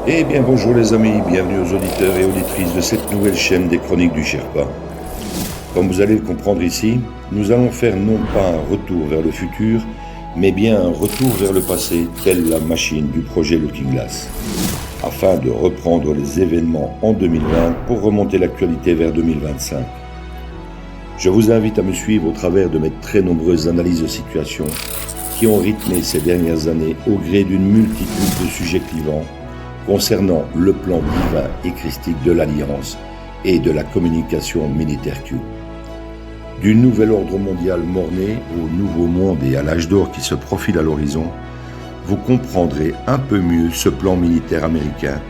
Eh bien bonjour les amis, bienvenue aux auditeurs et auditrices de cette nouvelle chaîne des Chroniques du Sherpa. Comme vous allez le comprendre ici, nous allons faire non pas un retour vers le futur, mais bien un retour vers le passé, telle la machine du projet Looking Glass, afin de reprendre les événements en 2020 pour remonter l'actualité vers 2025. Je vous invite à me suivre au travers de mes très nombreuses analyses de situation qui ont rythmé ces dernières années au gré d'une multitude de sujets clivants concernant le plan divin et christique de l'Alliance et de la communication militaire Q. Du nouvel ordre mondial mort-né au nouveau monde et à l'âge d'or qui se profile à l'horizon, vous comprendrez un peu mieux ce plan militaire américain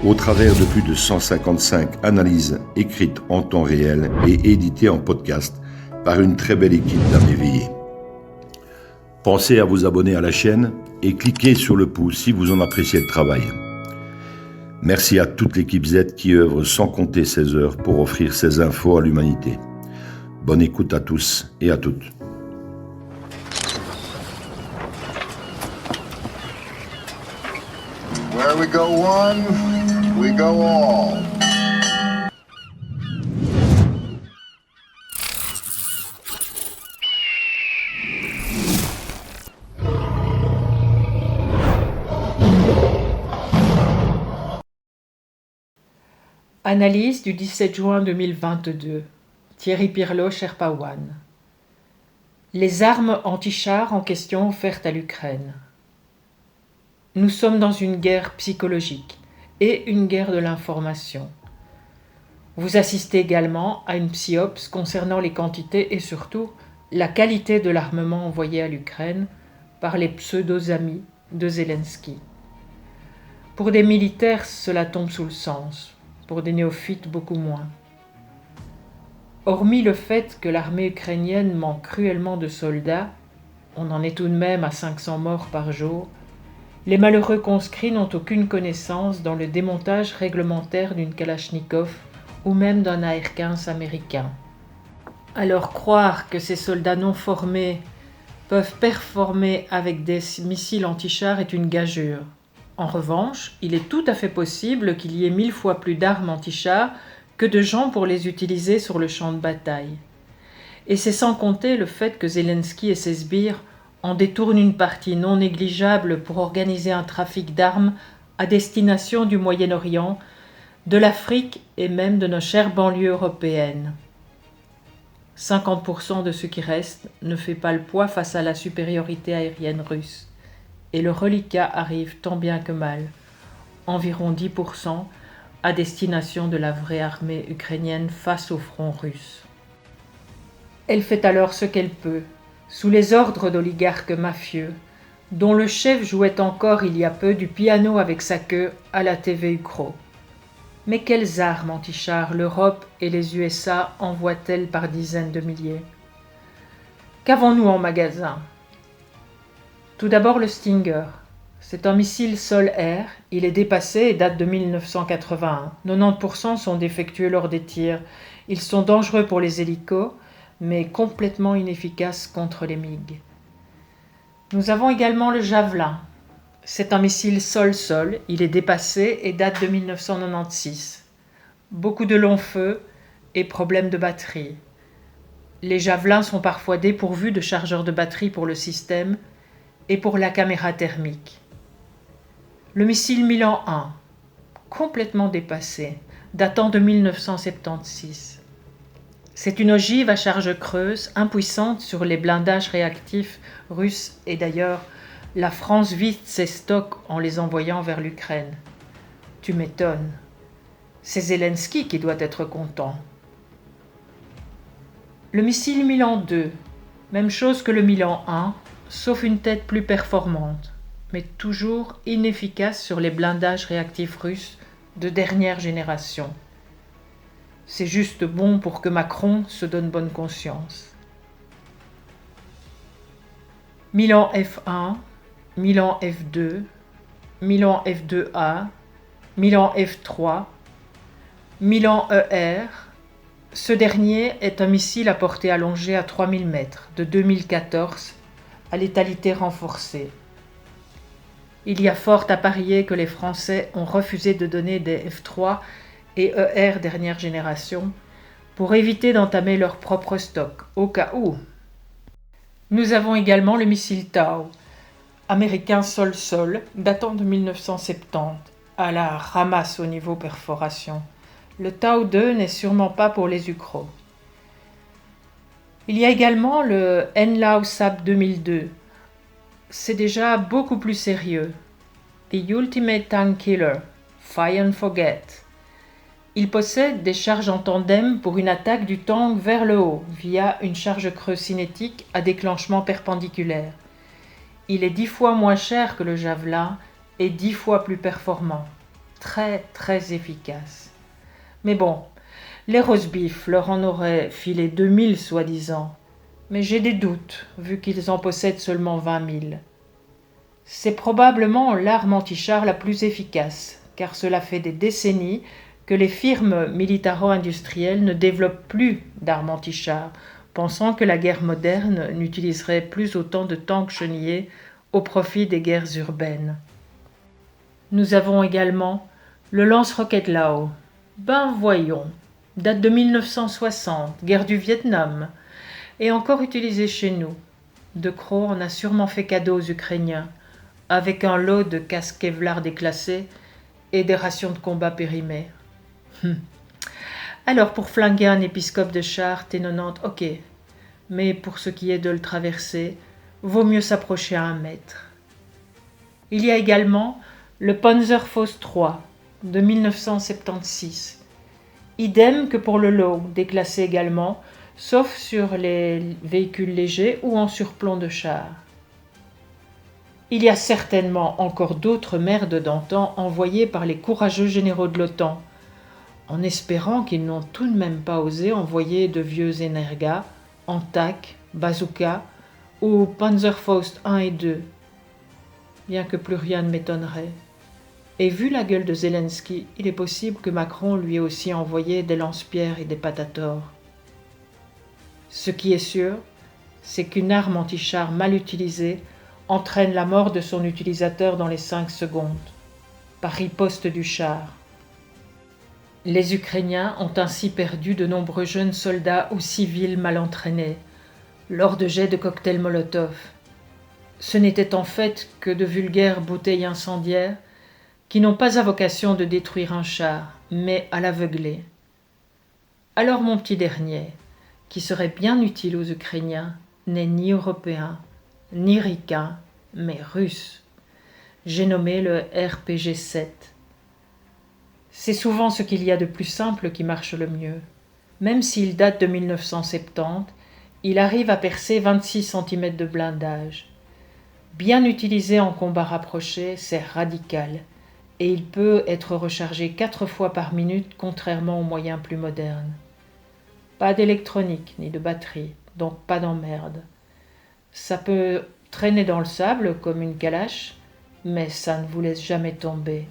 au travers de plus de 155 analyses écrites en temps réel et éditées en podcast par une très belle équipe d'âmes éveillées. Pensez à vous abonner à la chaîne et cliquez sur le pouce si vous en appréciez le travail. Merci à toute l'équipe Z qui œuvre sans compter ses heures pour offrir ces infos à l'humanité. Bonne écoute à tous et à toutes. Where we go one, we go all. Analyse du 17 juin 2022. Thierry Pirlot, Sherpa One. Les armes anti-chars en question offertes à l'Ukraine. Nous sommes dans une guerre psychologique et une guerre de l'information. Vous assistez également à une psyops concernant les quantités et surtout la qualité de l'armement envoyé à l'Ukraine par les pseudo-amis de Zelensky. Pour des militaires, cela tombe sous le sens. Pour des néophytes, beaucoup moins. Hormis le fait que l'armée ukrainienne manque cruellement de soldats, on en est tout de même à 500 morts par jour, les malheureux conscrits n'ont aucune connaissance dans le démontage réglementaire d'une Kalachnikov ou même d'un AR-15 américain. Alors croire que ces soldats non formés peuvent performer avec des missiles anti-chars est une gageure. En revanche, il est tout à fait possible qu'il y ait 1000 fois plus d'armes anti-chars que de gens pour les utiliser sur le champ de bataille. Et c'est sans compter le fait que Zelensky et ses sbires en détournent une partie non négligeable pour organiser un trafic d'armes à destination du Moyen-Orient, de l'Afrique et même de nos chères banlieues européennes. 50% de ce qui reste ne fait pas le poids face à la supériorité aérienne russe. Et le reliquat arrive tant bien que mal, environ 10% à destination de la vraie armée ukrainienne face au front russe. Elle fait alors ce qu'elle peut, sous les ordres d'oligarques mafieux, dont le chef jouait encore il y a peu du piano avec sa queue à la TV Ukro. Mais quelles armes anti-chars l'Europe et les USA envoient-elles par dizaines de milliers ? Qu'avons-nous en magasin ? Tout d'abord le Stinger. C'est un missile sol-air, il est dépassé et date de 1981. 90% sont défectueux lors des tirs. Ils sont dangereux pour les hélicos, mais complètement inefficaces contre les MiG. Nous avons également le Javelin. C'est un missile sol-sol, il est dépassé et date de 1996. Beaucoup de longs feux et problèmes de batterie. Les Javelins sont parfois dépourvus de chargeurs de batterie pour le système et pour la caméra thermique. Le missile Milan 1, complètement dépassé, datant de 1976. C'est une ogive à charge creuse, impuissante sur les blindages réactifs russes et d'ailleurs, la France vide ses stocks en les envoyant vers l'Ukraine. Tu m'étonnes. C'est Zelensky qui doit être content. Le missile Milan 2, même chose que le Milan 1, sauf une tête plus performante, mais toujours inefficace sur les blindages réactifs russes de dernière génération. C'est juste bon pour que Macron se donne bonne conscience. Milan F1, Milan F2, Milan F2A, Milan F3, Milan ER. Ce dernier est un missile à portée allongée à 3000 mètres de 2014 à létalité renforcée. Il y a fort à parier que les Français ont refusé de donner des F-3 et ER dernière génération pour éviter d'entamer leur propre stock, au cas où. Nous avons également le missile Tau, américain sol-sol, datant de 1970, à la ramasse au niveau perforation. Le Tau 2 n'est sûrement pas pour les Ukro. Il y a également le Nlao SAP 2002. C'est déjà beaucoup plus sérieux. The Ultimate Tank Killer, Fire and Forget. Il possède des charges en tandem pour une attaque du tank vers le haut via une charge creuse cinétique à déclenchement perpendiculaire. Il est 10 fois moins cher que le Javelin et 10 fois plus performant. Très très efficace. Mais bon, les Rosebif leur en auraient filé 2000 soi-disant. Mais j'ai des doutes, vu qu'ils en possèdent seulement 20 000. C'est probablement l'arme anti-char la plus efficace, car cela fait des décennies que les firmes militaro-industrielles ne développent plus d'armes anti-char, pensant que la guerre moderne n'utiliserait plus autant de tanks chenillés au profit des guerres urbaines. Nous avons également le lance-roquettes Lao. Ben voyons, date de 1960, guerre du Vietnam, et encore utilisé chez nous. De Croo en a sûrement fait cadeau aux Ukrainiens, avec un lot de casques Kevlar déclassés et des rations de combat périmées. Alors pour flinguer un épiscope de char T90, ok, mais pour ce qui est de le traverser, vaut mieux s'approcher à 1 mètre. Il y a également le Panzerfaust 3 de 1976. Idem que pour le lot, déclassé également, sauf sur les véhicules légers ou en surplomb de char. Il y a certainement encore d'autres merdes d'antan envoyées par les courageux généraux de l'OTAN, en espérant qu'ils n'ont tout de même pas osé envoyer de vieux Energa, Antac, Bazooka ou Panzerfaust 1 et 2, bien que plus rien ne m'étonnerait. Et vu la gueule de Zelensky, il est possible que Macron lui ait aussi envoyé des lance-pierres et des patators. Ce qui est sûr, c'est qu'une arme anti-char mal utilisée entraîne la mort de son utilisateur dans les 5 secondes, par riposte du char. Les Ukrainiens ont ainsi perdu de nombreux jeunes soldats ou civils mal entraînés, lors de jets de cocktails Molotov. Ce n'étaient en fait que de vulgaires bouteilles incendiaires qui n'ont pas à vocation de détruire un char, mais à l'aveugler. Alors mon petit dernier, qui serait bien utile aux Ukrainiens, n'est ni européen, ni ricain, mais russe. J'ai nommé le RPG-7. C'est souvent ce qu'il y a de plus simple qui marche le mieux. Même s'il date de 1970, il arrive à percer 26 cm de blindage. Bien utilisé en combat rapproché, c'est radical, et il peut être rechargé 4 fois par minute, contrairement aux moyens plus modernes. Pas d'électronique ni de batterie, donc pas d'emmerde. Ça peut traîner dans le sable comme une calache, mais ça ne vous laisse jamais tomber.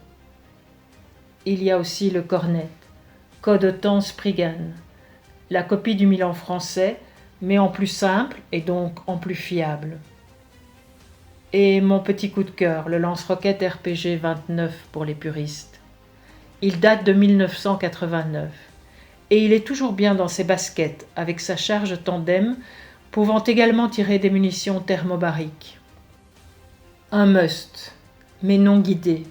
Il y a aussi le Cornet, code OTAN Spriggan, la copie du Milan français, mais en plus simple et donc en plus fiable. Et mon petit coup de cœur, le lance-roquette RPG 29 pour les puristes. Il date de 1989 et il est toujours bien dans ses baskets avec sa charge tandem pouvant également tirer des munitions thermobariques. Un must, mais non guidé.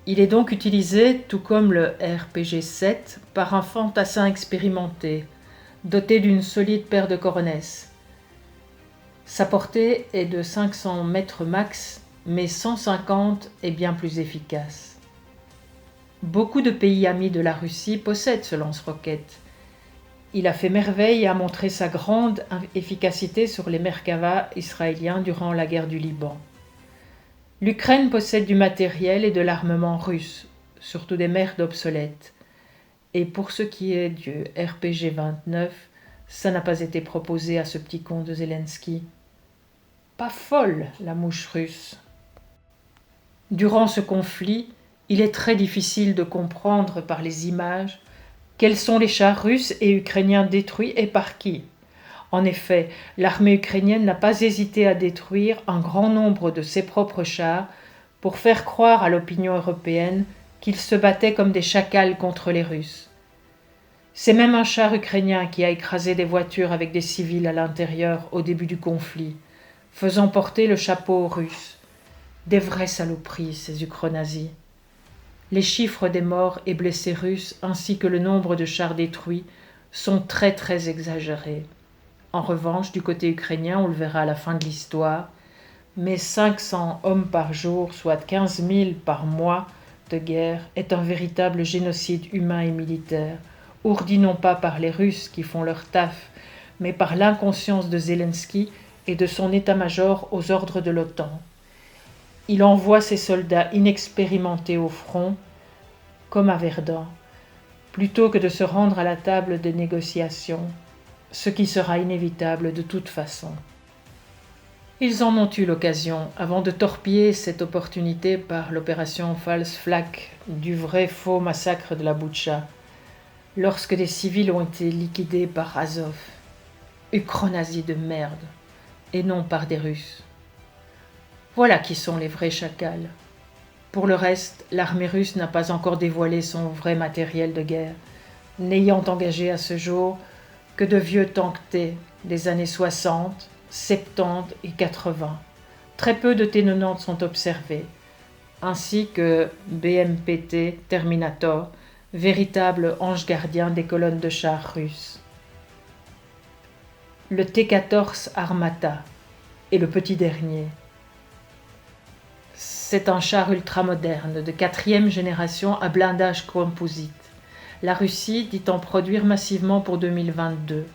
Il est donc utilisé, tout comme le RPG-7, par un fantassin expérimenté, doté d'une solide paire de coronesses. Sa portée est de 500 mètres max, mais 150 est bien plus efficace. Beaucoup de pays amis de la Russie possèdent ce lance-roquette. Il a fait merveille et a montré sa grande efficacité sur les Merkava israéliens durant la guerre du Liban. L'Ukraine possède du matériel et de l'armement russe, surtout des merdes obsolètes. Et pour ce qui est du RPG-29, ça n'a pas été proposé à ce petit con de Zelensky. Pas folle, la mouche russe. Durant ce conflit, il est très difficile de comprendre par les images quels sont les chars russes et ukrainiens détruits et par qui. En effet, l'armée ukrainienne n'a pas hésité à détruire un grand nombre de ses propres chars pour faire croire à l'opinion européenne qu'ils se battaient comme des chacals contre les Russes. C'est même un char ukrainien qui a écrasé des voitures avec des civils à l'intérieur au début du conflit, faisant porter le chapeau aux Russes. Des vraies saloperies, ces ukronazis. Les chiffres des morts et blessés russes ainsi que le nombre de chars détruits sont très très exagérés. En revanche, du côté ukrainien, on le verra à la fin de l'histoire, mais 500 hommes par jour, soit 15 000 par mois de guerre, est un véritable génocide humain et militaire, ourdi non pas par les Russes qui font leur taf, mais par l'inconscience de Zelensky et de son état-major aux ordres de l'OTAN. Il envoie ses soldats inexpérimentés au front, comme à Verdun, plutôt que de se rendre à la table des négociations, ce qui sera inévitable de toute façon. Ils en ont eu l'occasion avant de torpiller cette opportunité par l'opération False Flag du vrai faux massacre de la Boutcha, lorsque des civils ont été liquidés par Azov, ukronazis de merde, et non par des Russes. Voilà qui sont les vrais chacals. Pour le reste, l'armée russe n'a pas encore dévoilé son vrai matériel de guerre, n'ayant engagé à ce jour que de vieux tanks T des années 60, 70 et 80. Très peu de T-90 sont observés, ainsi que BMPT Terminator, véritable ange gardien des colonnes de chars russes. Le T-14 Armata est le petit dernier. C'est un char ultramoderne de 4e génération à blindage composite. La Russie dit en produire massivement pour 2022.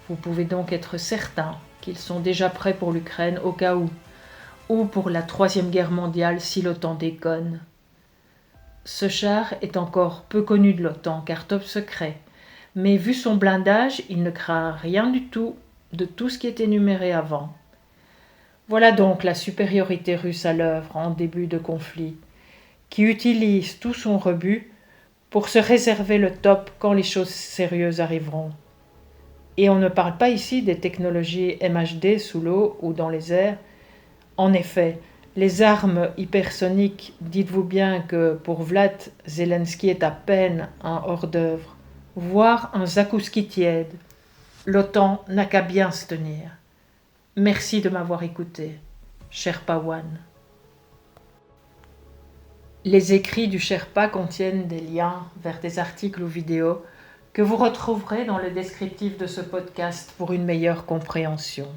Vous pouvez donc être certain qu'ils sont déjà prêts pour l'Ukraine au cas où, ou pour la 3e guerre mondiale si l'OTAN déconne. Ce char est encore peu connu de l'OTAN car top secret, mais vu son blindage, il ne craint rien du tout de tout ce qui est énuméré avant. Voilà donc la supériorité russe à l'œuvre en début de conflit, qui utilise tout son rebut pour se réserver le top quand les choses sérieuses arriveront. Et on ne parle pas ici des technologies MHD sous l'eau ou dans les airs. En effet, les armes hypersoniques, dites-vous bien que pour Vlad, Zelensky est à peine un hors-d'œuvre, voire un zakouski tiède. L'OTAN n'a qu'à bien se tenir. Merci de m'avoir écouté, Sherpa One. Les écrits du Sherpa contiennent des liens vers des articles ou vidéos que vous retrouverez dans le descriptif de ce podcast pour une meilleure compréhension.